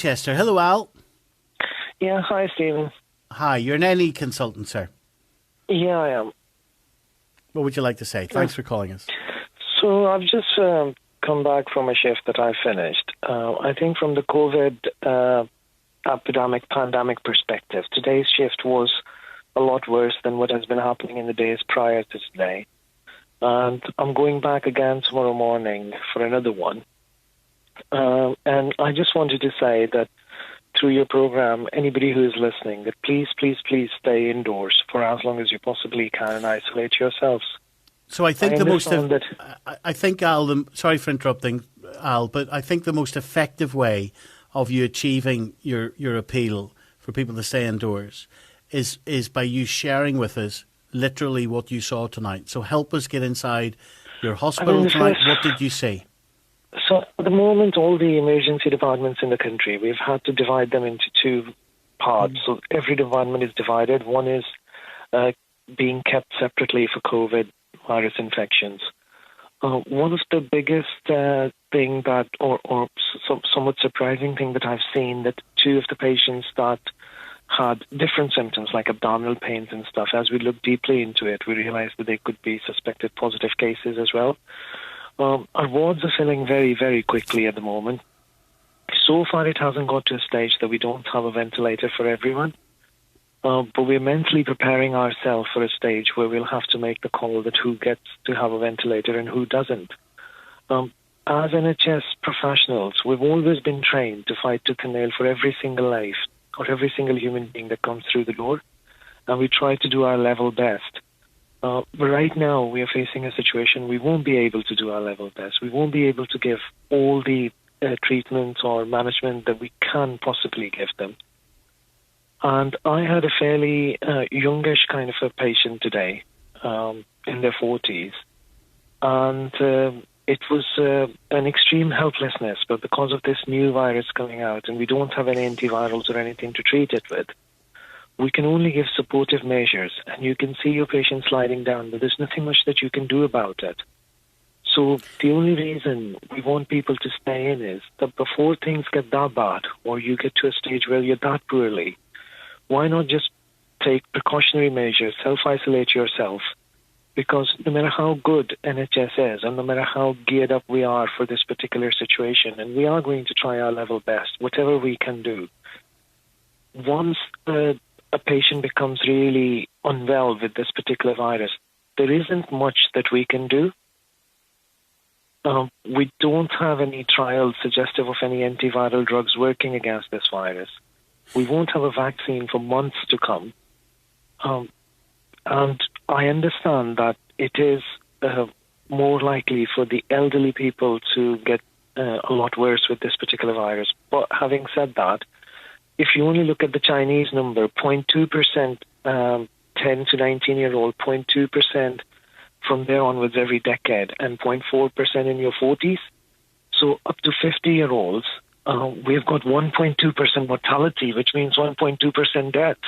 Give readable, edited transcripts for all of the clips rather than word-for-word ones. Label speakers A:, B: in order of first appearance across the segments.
A: Manchester. Hello, Al.
B: Yeah, hi, Stephen.
A: Hi, you're an NE consultant, sir.
B: Yeah, I am.
A: What would you like to say? Thanks for calling us.
B: So I've just come back from a shift that I finished. I think from the COVID pandemic perspective, today's shift was a lot worse than what has been happening in the days prior to today. And I'm going back again tomorrow morning for another one. And I just wanted to say that through your program, anybody who is listening, that please, please, please stay indoors for as long as you possibly can and isolate yourselves.
A: So I think I think, Al, sorry for interrupting, Al, but I think the most effective way of you achieving your appeal for people to stay indoors is by you sharing with us literally what you saw tonight. So help us get inside your hospital tonight. What did you see?
B: So at the moment, all the emergency departments in the country, we've had to divide them into two parts. So every department is divided. One is being kept separately for COVID virus infections. One of the biggest thing that, or somewhat surprising thing that I've seen, that two of the patients that had different symptoms like abdominal pains and stuff, as we looked deeply into it, we realized that they could be suspected positive cases as well. Our wards are filling very, very quickly at the moment. So far, it hasn't got to a stage that we don't have a ventilator for everyone. But we're mentally preparing ourselves for a stage where we'll have to make the call that who gets to have a ventilator and who doesn't. As NHS professionals, we've always been trained to fight tooth and nail for every single life or every single human being that comes through the door. And we try to do our level best. But right now, we are facing a situation we won't be able to do our level best. We won't be able to give all the treatment or management that we can possibly give them. And I had a fairly youngish kind of a patient today, in their 40s. And it was an extreme helplessness, but because of this new virus coming out and we don't have any antivirals or anything to treat it with, we can only give supportive measures, and you can see your patient sliding down, but there's nothing much that you can do about it. So the only reason we want people to stay in is that before things get that bad, or you get to a stage where you're that poorly, why not just take precautionary measures, self-isolate yourself? Because no matter how good NHS is, and no matter how geared up we are for this particular situation, and we are going to try our level best, whatever we can do, once a patient becomes really unwell with this particular virus, there isn't much that we can do. We don't have any trials suggestive of any antiviral drugs working against this virus. We won't have a vaccine for months to come. And I understand that it is more likely for the elderly people to get a lot worse with this particular virus. But having said that, if you only look at the Chinese number, 0.2%, 10 to 19-year-old, 0.2% from there onwards every decade, and 0.4% in your 40s. So up to 50-year-olds, we've got 1.2% mortality, which means 1.2% deaths,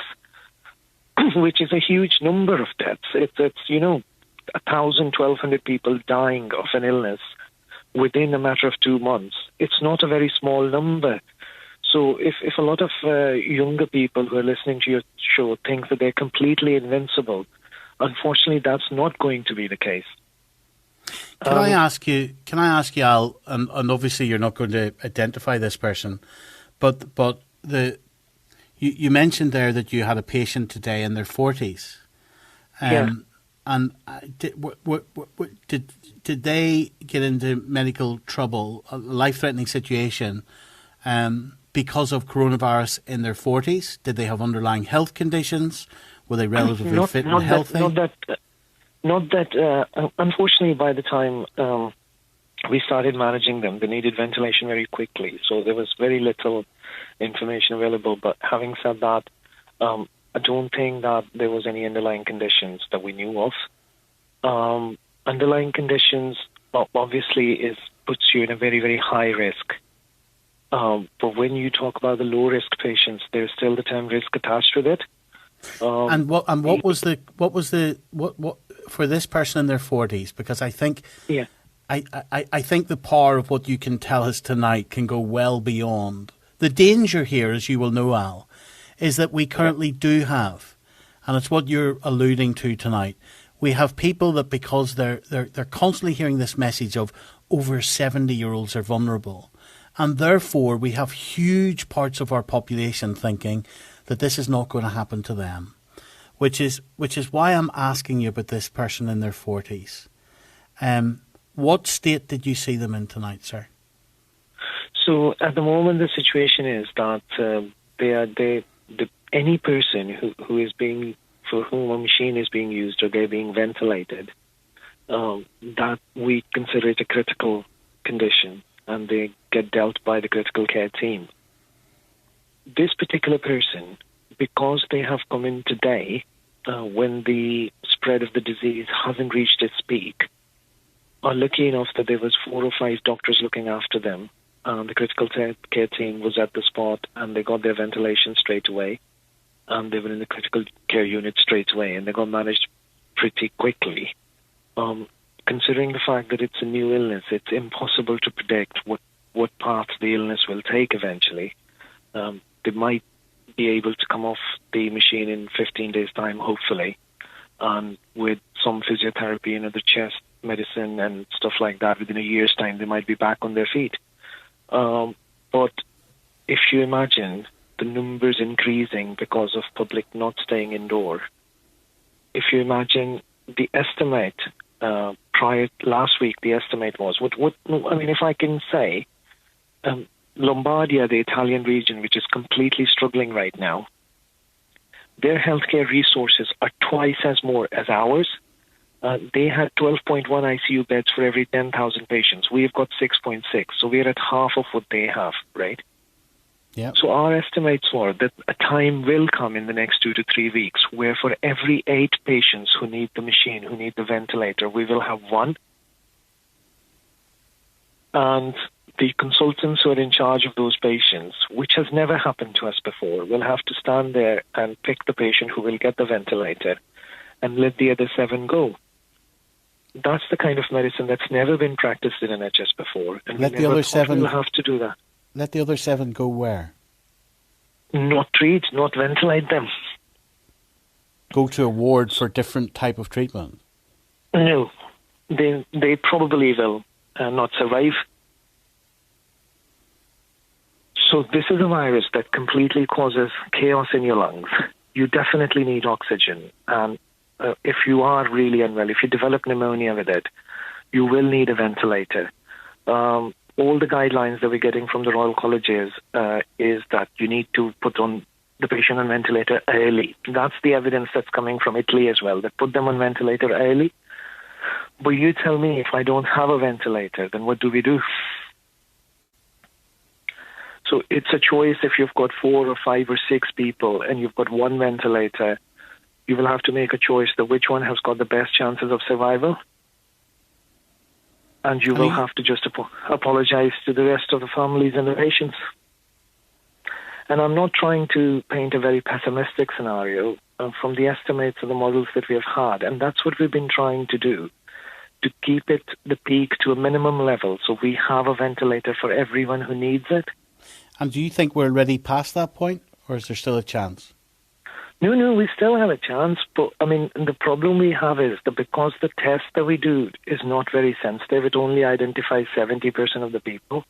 B: which is a huge number of deaths. It's 1,000, 1,200 people dying of an illness within a matter of 2 months. It's not a very small number. So if a lot of younger people who are listening to your show think that they're completely invincible, unfortunately, that's not going to be the case.
A: Can I ask you, Al, and obviously you're not going to identify this person, but you mentioned there that you had a patient today in their 40s.
B: Yeah.
A: And did they get into medical trouble, a life-threatening situation, because of coronavirus in their 40s? Did they have underlying health conditions? Were they relatively fit and healthy?
B: Not that. Unfortunately, by the time we started managing them, they needed ventilation very quickly. So there was very little information available. But having said that, I don't think that there was any underlying conditions that we knew of. Underlying conditions obviously puts you in a very, very high risk. But when you talk about the low risk patients, there's still the term risk attached with it.
A: What was for this person in their 40s? Because I think I think the power of what you can tell us tonight can go well beyond The danger here, as you will know, Al, is that we currently do have, and it's what you're alluding to tonight, we have people that because they're constantly hearing this message of over 70-year-olds are vulnerable, and therefore we have huge parts of our population thinking that this is not going to happen to them, which is why I'm asking you about this person in their 40s. What state did you see them in tonight, sir?
B: So at the moment, the situation is that any person who is for whom a machine is being used or they're being ventilated, that we consider it a critical condition, and they get dealt by the critical care team. This particular person, because they have come in today, when the spread of the disease hasn't reached its peak, are lucky enough that there was 4 or 5 doctors looking after them. The critical care team was at the spot, and they got their ventilation straight away. They were in the critical care unit straight away, and they got managed pretty quickly. Considering the fact that it's a new illness, it's impossible to predict what path the illness will take eventually. They might be able to come off the machine in 15 days' time, hopefully, and with some physiotherapy and other chest medicine and stuff like that, within a year's time, they might be back on their feet. But if you imagine the numbers increasing because of public not staying indoor, if you imagine the estimate last week, the estimate was if I can say, Lombardia, the Italian region, which is completely struggling right now, their healthcare resources are twice as more as ours. They had 12.1 ICU beds for every 10,000 patients. We've got 6.6, so we're at half of what they have, right?
A: Yeah.
B: So our estimates were that a time will come in the next 2 to 3 weeks where for every 8 patients who need the machine, who need the ventilator, we will have 1. And the consultants who are in charge of those patients, which has never happened to us before, will have to stand there and pick the patient who will get the ventilator and let the other 7 go. That's the kind of medicine that's never been practiced in NHS before. And
A: let the other 7
B: we'll have to do that.
A: Let the other 7 go where?
B: Not treat, not ventilate them.
A: Go to a ward for different type of treatment?
B: No. They probably will not survive. So this is a virus that completely causes chaos in your lungs. You definitely need oxygen. And if you are really unwell, if you develop pneumonia with it, you will need a ventilator. All the guidelines that we're getting from the Royal Colleges is that you need to put on the patient on ventilator early. That's the evidence that's coming from Italy as well, that put them on ventilator early. But you tell me, if I don't have a ventilator, then what do we do? So it's a choice. If you've got 4 or 5 or 6 people and you've got 1 ventilator, you will have to make a choice that which one has got the best chances of survival. And you will have to just apologize to the rest of the families and the patients. And I'm not trying to paint a very pessimistic scenario from the estimates and the models that we have had. And that's what we've been trying to do, to keep the peak to a minimum level so we have a ventilator for everyone who needs it.
A: And do you think we're already past that point, or is there still a chance?
B: No, we still have a chance, but the problem we have is that because the test that we do is not very sensitive, it only identifies 70% of the people.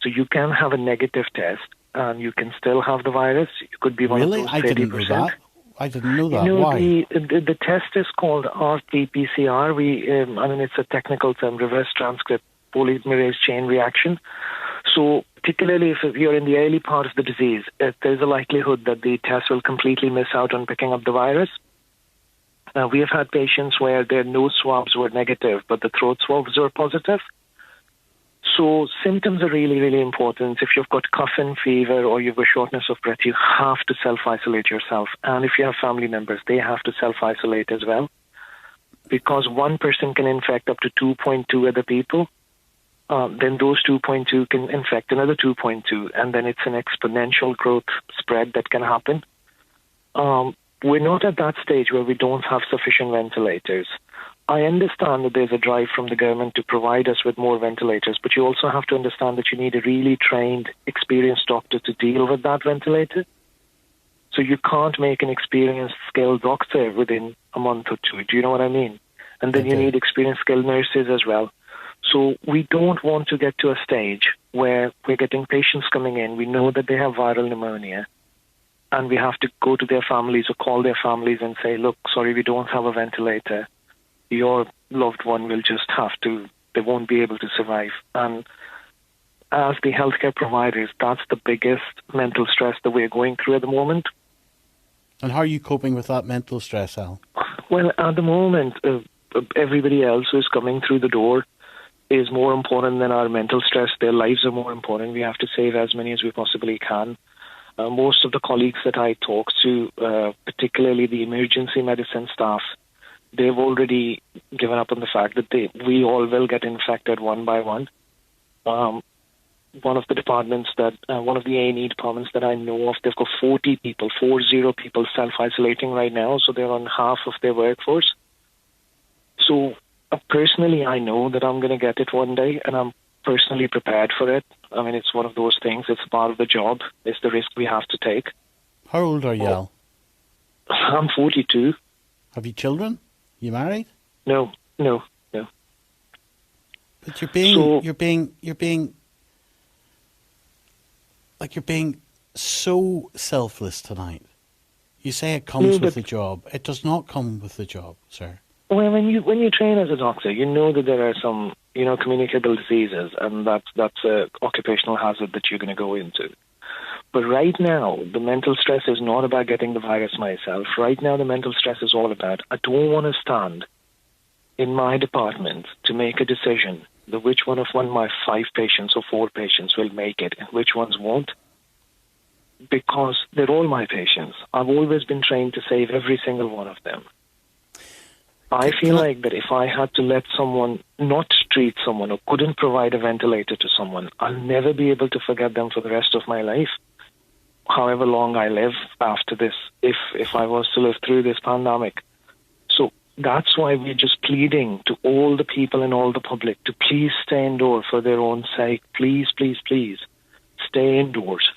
B: So you can have a negative test and you can still have the virus. You could be one of those 30%.
A: I didn't know that. I didn't know that.
B: Why?
A: The
B: test is called RT-PCR. It's a technical term, reverse transcript polymerase chain reaction. So particularly if you're in the early part of the disease, there's a likelihood that the test will completely miss out on picking up the virus. We have had patients where their nose swabs were negative, but the throat swabs were positive. So symptoms are really, really important. If you've got cough and fever or you've got shortness of breath, you have to self-isolate yourself. And if you have family members, they have to self-isolate as well. Because one person can infect up to 2.2 other people. Then those 2.2 can infect another 2.2, and then it's an exponential growth spread that can happen. We're not at that stage where we don't have sufficient ventilators, I understand that there's a drive from the government to provide us with more ventilators, but you also have to understand that you need a really trained, experienced doctor to deal with that ventilator. So you can't make an experienced, skilled doctor within a month or two. Do you know what I mean? And then you need experienced, skilled nurses as well. So we don't want to get to a stage where we're getting patients coming in. We know that they have viral pneumonia, and we have to go to their families or call their families and say, look, sorry, we don't have a ventilator. Your loved one will just have to, they won't be able to survive. And as the healthcare providers, that's the biggest mental stress that we're going through at the moment.
A: And how are you coping with that mental stress, Al?
B: Well, at the moment, everybody else who's coming through the door is more important than our mental stress. Their lives are more important. We have to save as many as we possibly can. Most of the colleagues that I talk to, particularly the emergency medicine staff, they've already given up on the fact that we all will get infected one by one. One of the departments one of the A&E departments that I know of, they've got 40 people self-isolating right now, so they're on half of their workforce. So personally, I know that I'm going to get it one day, and I'm personally prepared for it. I mean, it's one of those things. It's part of the job. It's the risk we have to take.
A: How old are you, Al?
B: I'm 42.
A: Have you children? You married?
B: No.
A: But you're being so selfless tonight. You say it comes with the job. It does not come with the job, sir.
B: Well, when you train as a doctor, you know that there are some, communicable diseases, and that's a occupational hazard that you're going to go into. But right now, the mental stress is not about getting the virus myself. Right now, the mental stress is all about, I don't want to stand in my department to make a decision that which one of my 5 patients or 4 patients will make it and which ones won't. Because they're all my patients. I've always been trained to save every single one of them. I feel like that if I had to let someone not treat someone or couldn't provide a ventilator to someone, I'll never be able to forget them for the rest of my life. However long I live after this, if I was to live through this pandemic. So that's why we're just pleading to all the people and all the public to please stay indoors for their own sake. Please, please, please stay indoors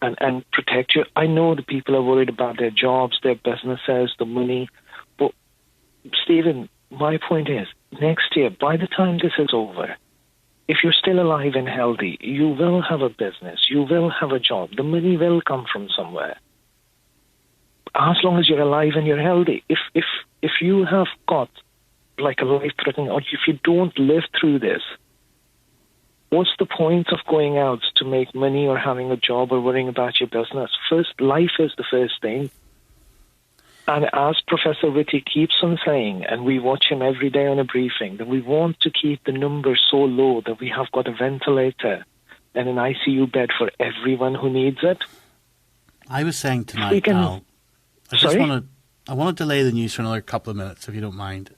B: and protect you. I know the people are worried about their jobs, their businesses, the money. But Stephen, my point is, next year, by the time this is over, if you're still alive and healthy, you will have a business, you will have a job, the money will come from somewhere. As long as you're alive and you're healthy. If you have got like a life-threatening, or if you don't live through this, what's the point of going out to make money or having a job or worrying about your business? First, life is the first thing. And as Professor Whitty keeps on saying, and we watch him every day on a briefing, that we want to keep the numbers so low that we have got a ventilator and an ICU bed for everyone who needs it.
A: I was saying tonight, Al, I want to delay the news for another couple of minutes, if you don't mind.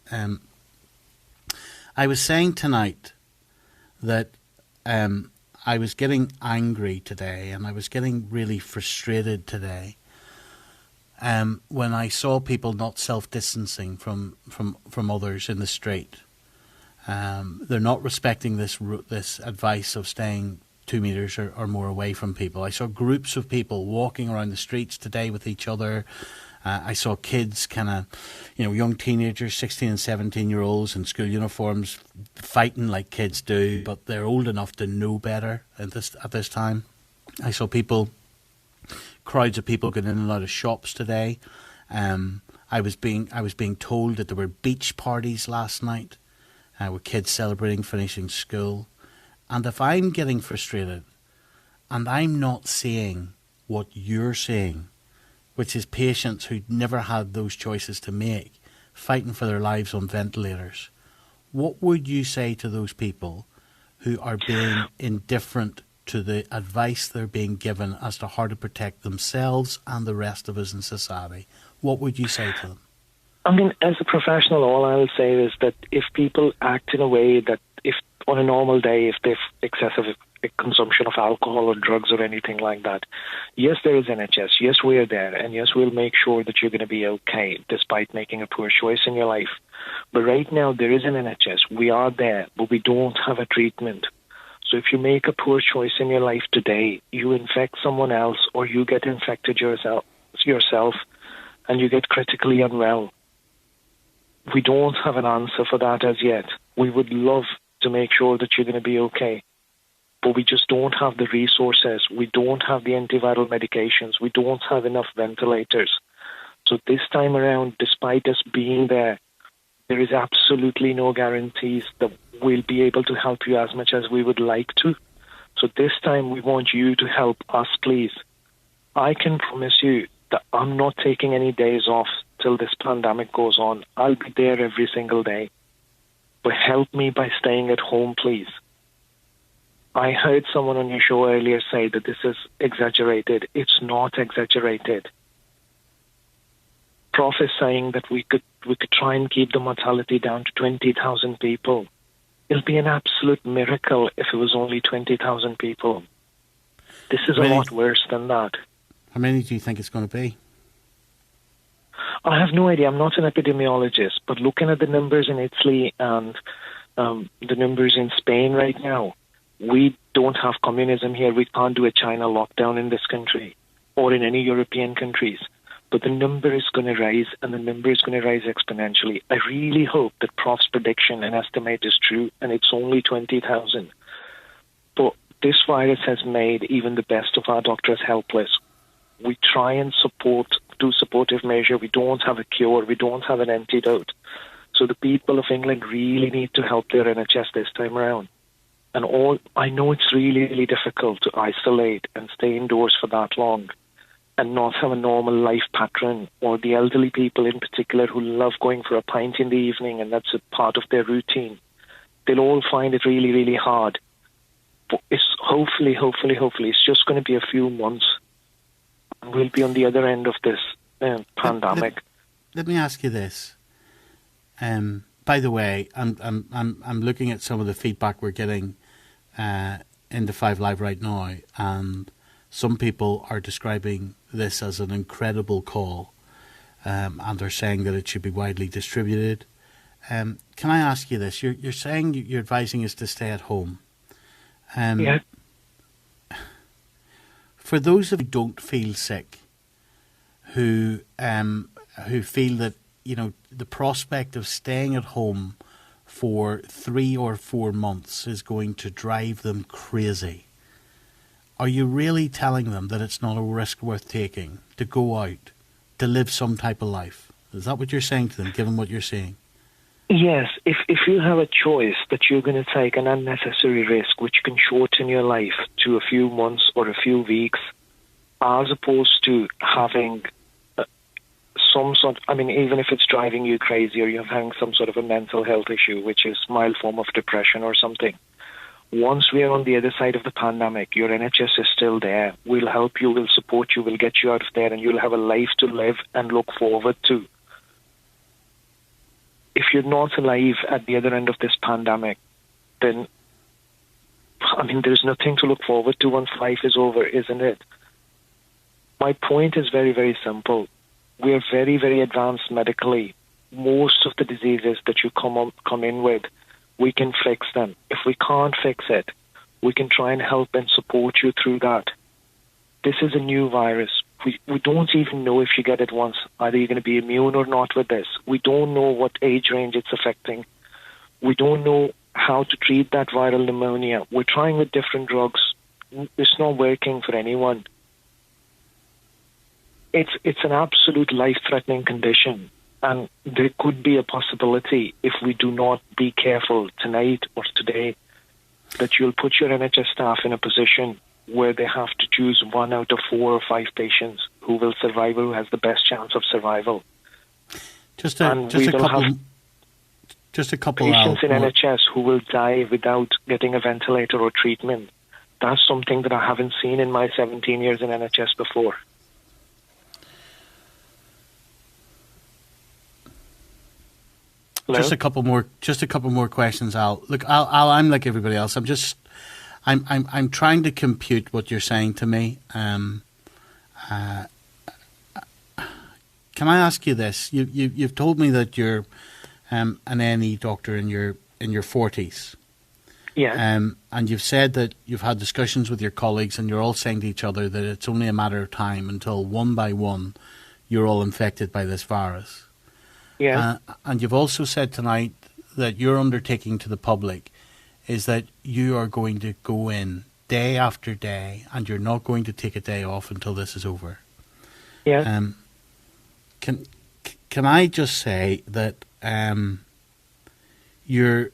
A: I was saying tonight that I was getting angry today, and I was getting really frustrated today. When I saw people not self-distancing from others in the street. They're not respecting this advice of staying 2 meters or more away from people. I saw groups of people walking around the streets today with each other. I saw kids, young teenagers, 16 and 17-year-olds in school uniforms, fighting like kids do, but they're old enough to know better at this time. I saw crowds of people going in and out of shops today. I was being told that there were beach parties last night with kids celebrating finishing school. And if I'm getting frustrated and I'm not seeing what you're seeing, which is patients who never had those choices to make, fighting for their lives on ventilators, what would you say to those people who are being indifferent to the advice they're being given as to how to protect themselves and the rest of us in society? What would you say to them?
B: I mean, as a professional, all I will say is that if people act in a way that, if on a normal day, if they've consumption of alcohol or drugs or anything like that. Yes, there is NHS. Yes, we're there. And yes, we'll make sure that you're going to be okay despite making a poor choice in your life. But right now, there is an NHS. We are there, but we don't have a treatment. So if you make a poor choice in your life today, you infect someone else or you get infected yourself and you get critically unwell. We don't have an answer for that as yet. We would love to make sure that you're going to be okay, but we just don't have the resources. We don't have the antiviral medications. We don't have enough ventilators. So this time around, despite us being there is absolutely no guarantees that we'll be able to help you as much as we would like to. So this time we want you to help us, please. I can promise you that I'm not taking any days off till this pandemic goes on. I'll be there every single day. But help me by staying at home, please. I heard someone on your show earlier say that this is exaggerated. It's not exaggerated. Prof is saying that we could try and keep the mortality down to 20,000 people. It'll be an absolute miracle if it was only 20,000 people. This is a lot worse than that.
A: How many do you think it's going to be?
B: I have no idea. I'm not an epidemiologist, but looking at the numbers in Italy and the numbers in Spain right now, we don't have communism here. We can't do a China lockdown in this country or in any European countries. But the number is going to rise, and the number is going to rise exponentially. I really hope that Prof's prediction and estimate is true, and it's only 20,000. But this virus has made even the best of our doctors helpless. We try and do supportive measure. We don't have a cure. We don't have an antidote. So the people of England really need to help their NHS this time around. And I know it's really, really difficult to isolate and stay indoors for that long and not have a normal life pattern, or the elderly people in particular who love going for a pint in the evening and that's a part of their routine. They'll all find it really, really hard. But it's hopefully, it's just going to be a few months and we'll be on the other end of this pandemic.
A: Let me ask you this. By the way, I'm looking at some of the feedback we're getting in the 5 Live right now, and some people are describing this as an incredible call, and they're saying that it should be widely distributed. Can I ask you this? You're saying you're advising us to stay at home.
B: Yeah.
A: For those who don't feel sick, who feel that the prospect of staying at home for 3 or 4 months is going to drive them crazy, are you really telling them that it's not a risk worth taking to go out, to live some type of life? Is that what you're saying to them, given what you're saying?
B: Yes, if you have a choice that you're going to take an unnecessary risk which can shorten your life to a few months or a few weeks, as opposed to having even if it's driving you crazy or you're having some sort of a mental health issue, which is mild form of depression or something, once we are on the other side of the pandemic, your NHS is still there. We'll help you, we'll support you, we'll get you out of there, and you'll have a life to live and look forward to. If you're not alive at the other end of this pandemic, then, there's nothing to look forward to once life is over, isn't it? My point is very, very simple. We're very, very advanced medically. Most of the diseases that you come in with, we can fix them. If we can't fix it, we can try and help and support you through that. This is a new virus. We don't even know if you get it once. Either you're going to be immune or not with this. We don't know what age range it's affecting. We don't know how to treat that viral pneumonia. We're trying with different drugs. It's not working for anyone. It's an absolute life-threatening condition. And there could be a possibility, if we do not be careful tonight or today, that you'll put your NHS staff in a position where they have to choose 1 out of 4 or 5 patients who will survive, who has the best chance of survival.
A: Just a couple
B: patients in NHS who will die without getting a ventilator or treatment. That's something that I haven't seen in my 17 years in NHS before.
A: Hello? Just a couple more questions, Al. Look, Al, I'm like everybody else. I'm just I'm trying to compute what you're saying to me. Can I ask you this? You've told me that you're an NE doctor in your 40s.
B: Yeah.
A: And you've said that you've had discussions with your colleagues, and you're all saying to each other that it's only a matter of time until one by one you're all infected by this virus.
B: Yeah.
A: And you've also said tonight that your undertaking to the public is that you are going to go in day after day, and you're not going to take a day off until this is over.
B: Yeah.
A: Can I just say that your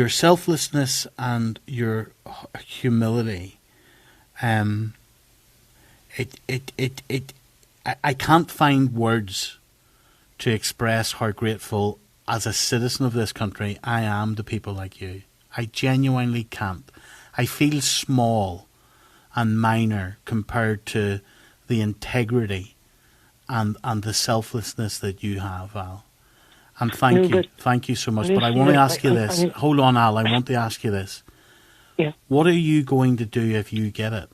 A: selflessness and your humility, I can't find words to express how grateful, as a citizen of this country, I am to people like you. I genuinely can't. I feel small and minor compared to the integrity and the selflessness that you have, Al. And thank you so much. But I want to ask you this. Hold on, Al. I want to ask you this.
B: Yeah.
A: What are you going to do if you get it?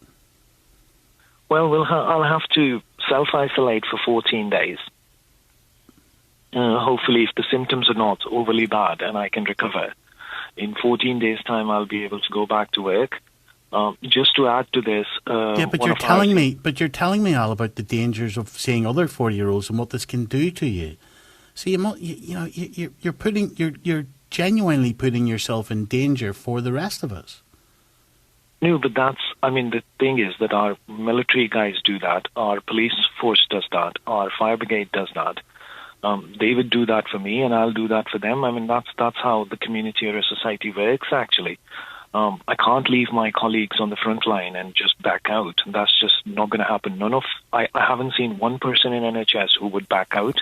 B: Well, I'll have to self-isolate for 14 days. Hopefully, if the symptoms are not overly bad and I can recover, in 14 days' time, I'll be able to go back to work. Just to add to this,
A: but you're telling me, Al, about the dangers of seeing other 40-year-olds and what this can do to you. So you're genuinely putting yourself in danger for the rest of us.
B: No, but the thing is that our military guys do that, our police force does that, our fire brigade does that. They would do that for me, and I'll do that for them. I mean, that's how the community or a society works, actually. I can't leave my colleagues on the front line and just back out. That's just not going to happen. I haven't seen one person in NHS who would back out.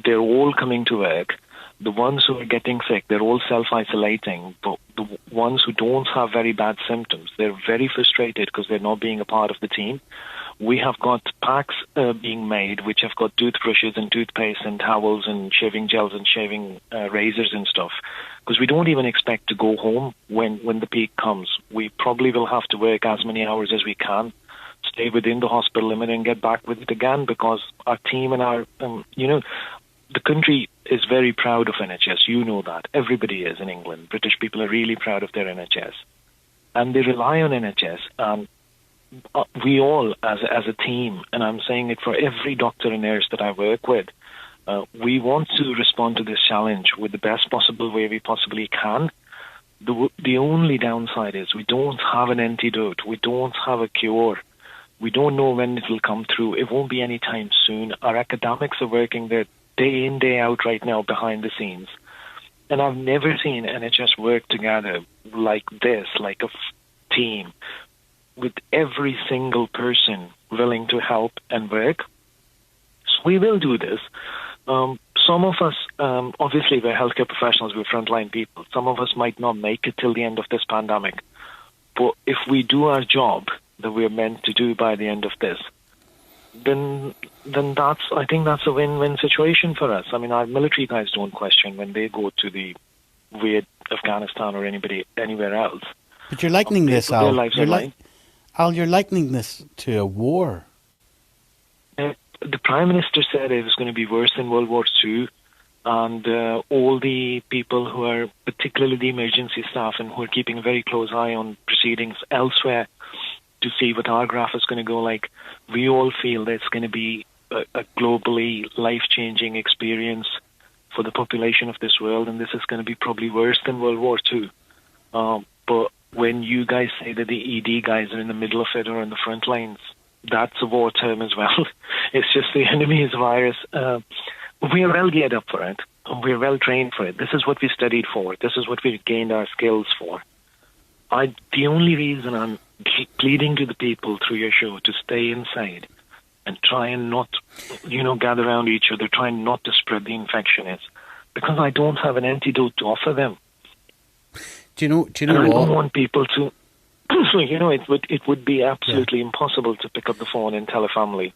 B: They're all coming to work. The ones who are getting sick, they're all self-isolating. But the ones who don't have very bad symptoms, they're very frustrated because they're not being a part of the team. We have got packs being made which have got toothbrushes and toothpaste and towels and shaving gels and shaving razors and stuff, because we don't even expect to go home when the peak comes. We probably will have to work as many hours as we can, stay within the hospital limit and get back with it again, because our team and our, the country is very proud of NHS. You know that. Everybody is in England. British people are really proud of their NHS. And they rely on NHS. And we all, as a team, and I'm saying it for every doctor and nurse that I work with, we want to respond to this challenge with the best possible way we possibly can. The only downside is we don't have an antidote. We don't have a cure. We don't know when it will come through. It won't be any time soon. Our academics are working there day in, day out right now behind the scenes. And I've never seen NHS work together like this, like a team, with every single person willing to help and work. So we will do this. Some of us, obviously we're healthcare professionals, we're frontline people. Some of us might not make it till the end of this pandemic. But if we do our job that we're meant to do by the end of this, then I think that's a win-win situation for us. I mean, our military guys don't question when they go to the weird Afghanistan or anywhere else.
A: But you're likening this, Al. You're likening this to a war.
B: The Prime Minister said it was going to be worse than World War II, and all the people who are, particularly the emergency staff, and who are keeping a very close eye on proceedings elsewhere to see what our graph is going to go like, we all feel that it's going to be a globally life-changing experience for the population of this world, and this is going to be probably worse than World War II. But when you guys say that the ED guys are in the middle of it or on the front lines, that's a war term as well. It's just the enemy's virus. We are well geared up for it. We are well trained for it. This is what we studied for. This is what we gained our skills for. The only reason I'm pleading to the people through your show to stay inside and try and not, gather around each other, try not to spread the infection is because I don't have an antidote to offer them.
A: Do you know what?
B: I don't want people to... it would be absolutely impossible to pick up the phone and tell a family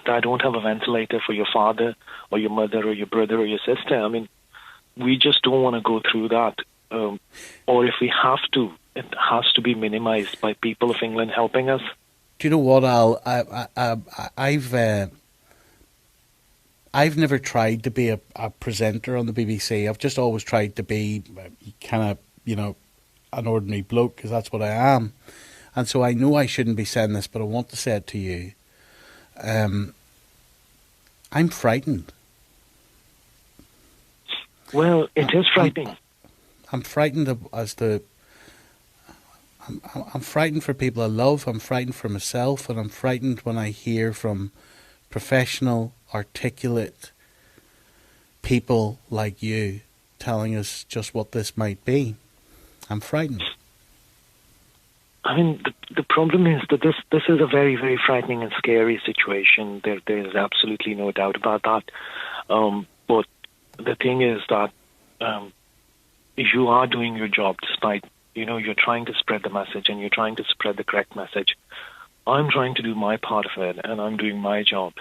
B: that I don't have a ventilator for your father or your mother or your brother or your sister. I mean, we just don't want to go through that. or if we have to, it has to be minimised by people of England helping us.
A: Do you know what, Al? I've never tried to be a presenter on the BBC. I've just always tried to be kind of, an ordinary bloke, because that's what I am. And so I know I shouldn't be saying this, but I want to say it to you. I'm frightened.
B: Well, it is frightening.
A: I'm frightened I'm frightened for people I love. I'm frightened for myself, and I'm frightened when I hear from professional, articulate people like you telling us just what this might be. I'm frightened.
B: I mean, the problem is that this is a very, very frightening and scary situation. There's absolutely no doubt about that. But the thing is that you are doing your job despite, you're trying to spread the message and you're trying to spread the correct message. I'm trying to do my part of it and I'm doing my job.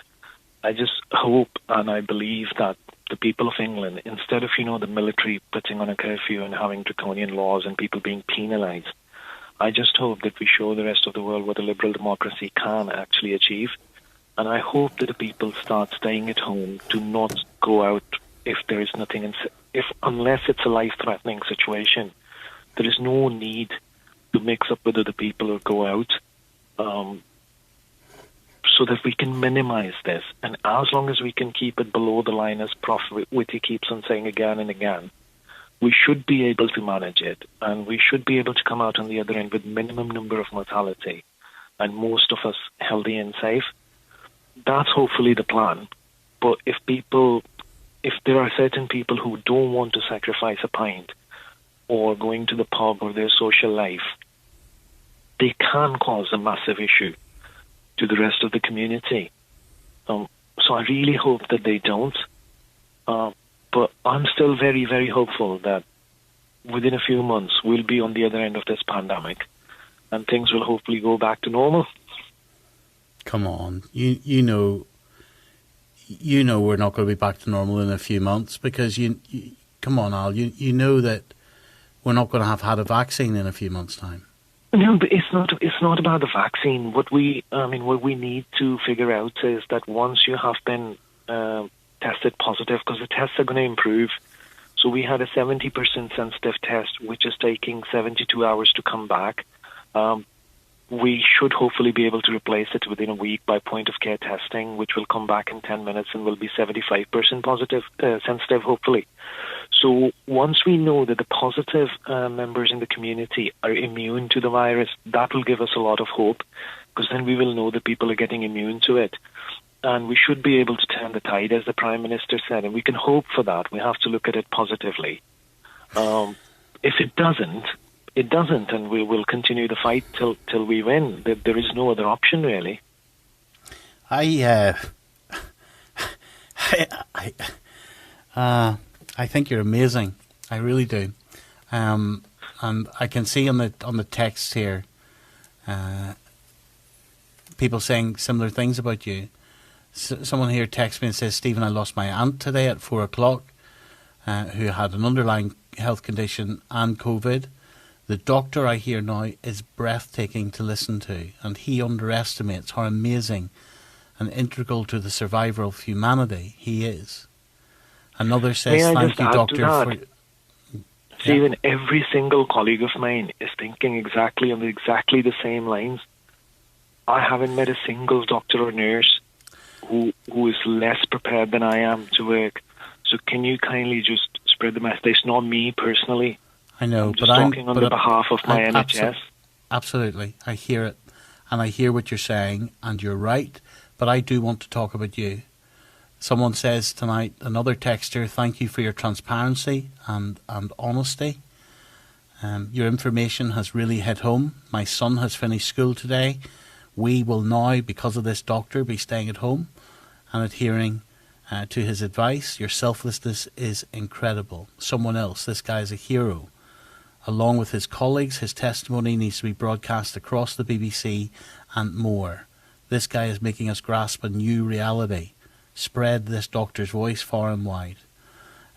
B: I just hope and I believe that the people of England, instead of, the military putting on a curfew and having draconian laws and people being penalised, I just hope that we show the rest of the world what a liberal democracy can actually achieve. And I hope that the people start staying at home, to not go out if there is nothing, unless it's a life-threatening situation. There is no need to mix up with other people or go out, so that we can minimize this. And as long as we can keep it below the line, as Prof. Whitty keeps on saying again and again, we should be able to manage it, and we should be able to come out on the other end with minimum number of mortality, and most of us healthy and safe. That's hopefully the plan. But if there are certain people who don't want to sacrifice a pint or going to the pub or their social life, they can cause a massive issue to the rest of the community. So I really hope that they don't. But I'm still very, very hopeful that within a few months we'll be on the other end of this pandemic and things will hopefully go back to normal.
A: Come on. You know we're not going to be back to normal in a few months, because you come on, Al, you know that we're not going to have had a vaccine in a few months' time.
B: No, but it's not about the vaccine. What we need to figure out is that once you have been tested positive, because the tests are going to improve. So we had a 70% sensitive test, which is taking 72 hours to come back. We should hopefully be able to replace it within a week by point-of-care testing, which will come back in 10 minutes and will be 75% positive, sensitive, hopefully. So once we know that the positive members in the community are immune to the virus, that will give us a lot of hope, because then we will know that people are getting immune to it. And we should be able to turn the tide, as the Prime Minister said, and we can hope for that. We have to look at it positively. If it doesn't, and we will continue the fight till we win. There is no other option, really.
A: I think you're amazing. I really do. And I can see on the text here, people saying similar things about you. Someone here texts me and says, Stephen, I lost my aunt today at 4 o'clock, who had an underlying health condition and COVID. The doctor I hear now is breathtaking to listen to, and he underestimates how amazing and integral to the survival of humanity he is. Another says, thank you, doctor, for...
B: Stephen, every single colleague of mine is thinking exactly on exactly the same lines. I haven't met a single doctor or nurse who is less prepared than I am to work. So can you kindly just spread the message? It's not me personally.
A: I know,
B: but I'm talking on behalf of my NHS.
A: Absolutely. I hear it. And I hear what you're saying, and you're right. But I do want to talk about you. Someone says tonight, another texter, thank you for your transparency and honesty. Your information has really hit home. My son has finished school today. We will now, because of this doctor, be staying at home and adhering to his advice. Your selflessness is incredible. Someone else, this guy is a hero. Along with his colleagues, his testimony needs to be broadcast across the BBC and more. This guy is making us grasp a new reality. Spread this doctor's voice far and wide.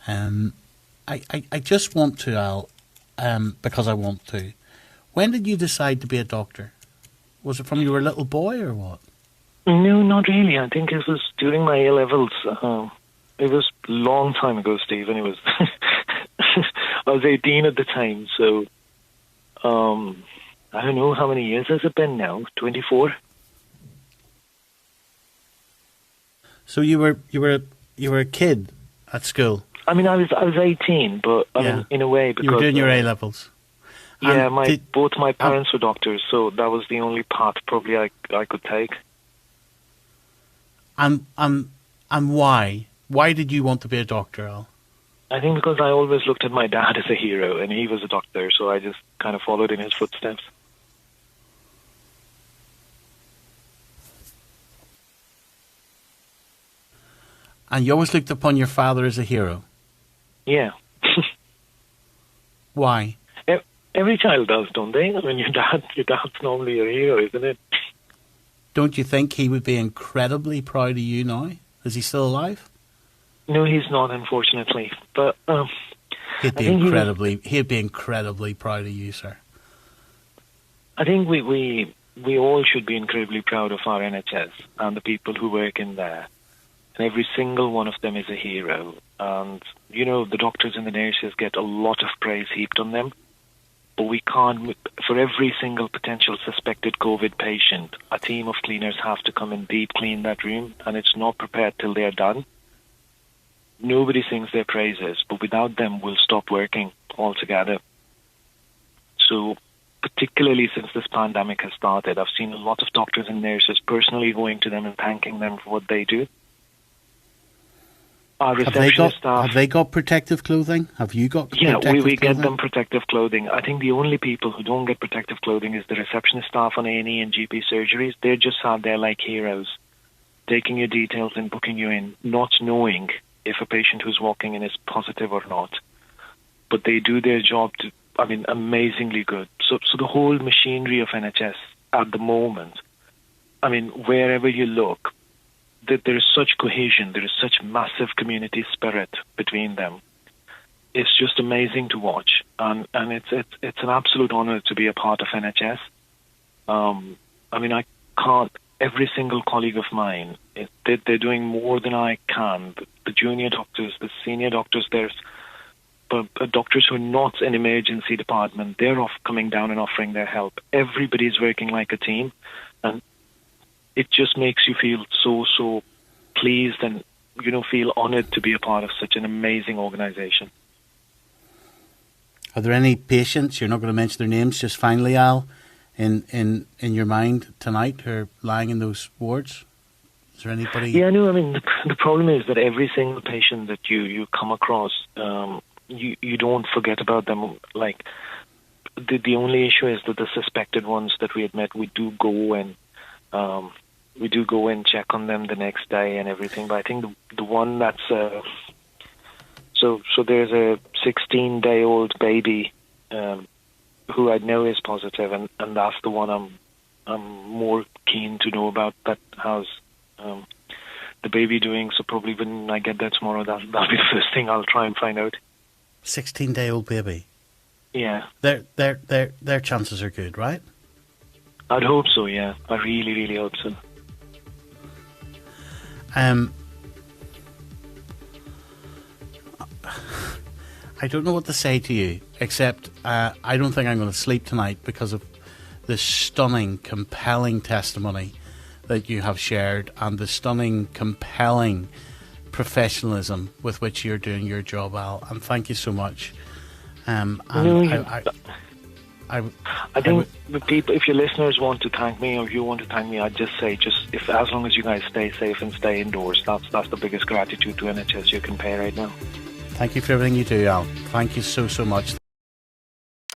A: I just want to, Al, because I want to. When did you decide to be a doctor? Was it from you were a little boy or what?
B: No, not really. I think it was during my A-levels. It was a long time ago, Stephen. It was I was 18 at the time, so I don't know how many years has it been now. 24.
A: So you were a kid at school.
B: I mean, I was 18, but I mean, in a way, because
A: you were doing your A-levels.
B: Yeah, both my parents were doctors, so that was the only path probably I could take.
A: And why? Why did you want to be a doctor, Al?
B: I think because I always looked at my dad as a hero, and he was a doctor, so I just kind of followed in his footsteps.
A: And you always looked upon your father as a hero?
B: Yeah.
A: Why?
B: Every child does, don't they? I mean, your dad's normally your hero, isn't it?
A: Don't you think he would be incredibly proud of you now? Is he still alive?
B: No, he's not, unfortunately. But
A: he'd be incredibly proud of you, sir.
B: I think we all should be incredibly proud of our NHS and the people who work in there. And every single one of them is a hero. And, you know, the doctors and the nurses get a lot of praise heaped on them. But we can't, for every single potential suspected COVID patient, a team of cleaners have to come and deep clean that room, and it's not prepared till they're done. Nobody sings their praises, but without them, we'll stop working altogether. So, particularly since this pandemic has started, I've seen a lot of doctors and nurses personally going to them and thanking them for what they do. Our receptionist staff.
A: Have they got protective clothing? Have you got protective
B: clothing? Yeah, we
A: get
B: them protective clothing. I think the only people who don't get protective clothing is the receptionist staff on A&E and GP surgeries. They're just out there like heroes, taking your details and booking you in, not knowing if a patient who's walking in is positive or not. But they do their job, amazingly good. So the whole machinery of NHS at the moment, wherever you look, there is such cohesion, there is such massive community spirit between them. It's just amazing to watch, and it's an absolute honour to be a part of NHS. I can't. Every single colleague of mine, they're doing more than I can. The junior doctors, the senior doctors, there's doctors who are not in emergency department. They're coming down and offering their help. Everybody's working like a team, and it just makes you feel so pleased and, feel honoured to be a part of such an amazing organisation.
A: Are there any patients, you're not going to mention their names, just finally, Al, in your mind tonight who are lying in those wards? Is there anybody?
B: Yeah, no, the problem is that every single patient that you come across, you don't forget about them. Like, the only issue is that the suspected ones that we had met, we do go and check on them the next day and everything. But I think the one that's so there's a 16-day-old baby who I know is positive, and that's the one I'm more keen to know about. That how's the baby doing? So probably when I get there tomorrow, that'll be the first thing I'll try and find out.
A: 16-day-old baby.
B: Yeah.
A: Their chances are good, right?
B: I'd hope so. Yeah, I really, really hope so.
A: I don't know what to say to you, except I don't think I'm going to sleep tonight because of the stunning, compelling testimony that you have shared and the stunning, compelling professionalism with which you're doing your job, Al. And thank you so much.
B: I think the people, if your listeners want to thank me or you want to thank me, I'd just say, as long as you guys stay safe and stay indoors, that's the biggest gratitude to NHS you can pay right now.
A: Thank you for everything you do, Al. Thank you so much.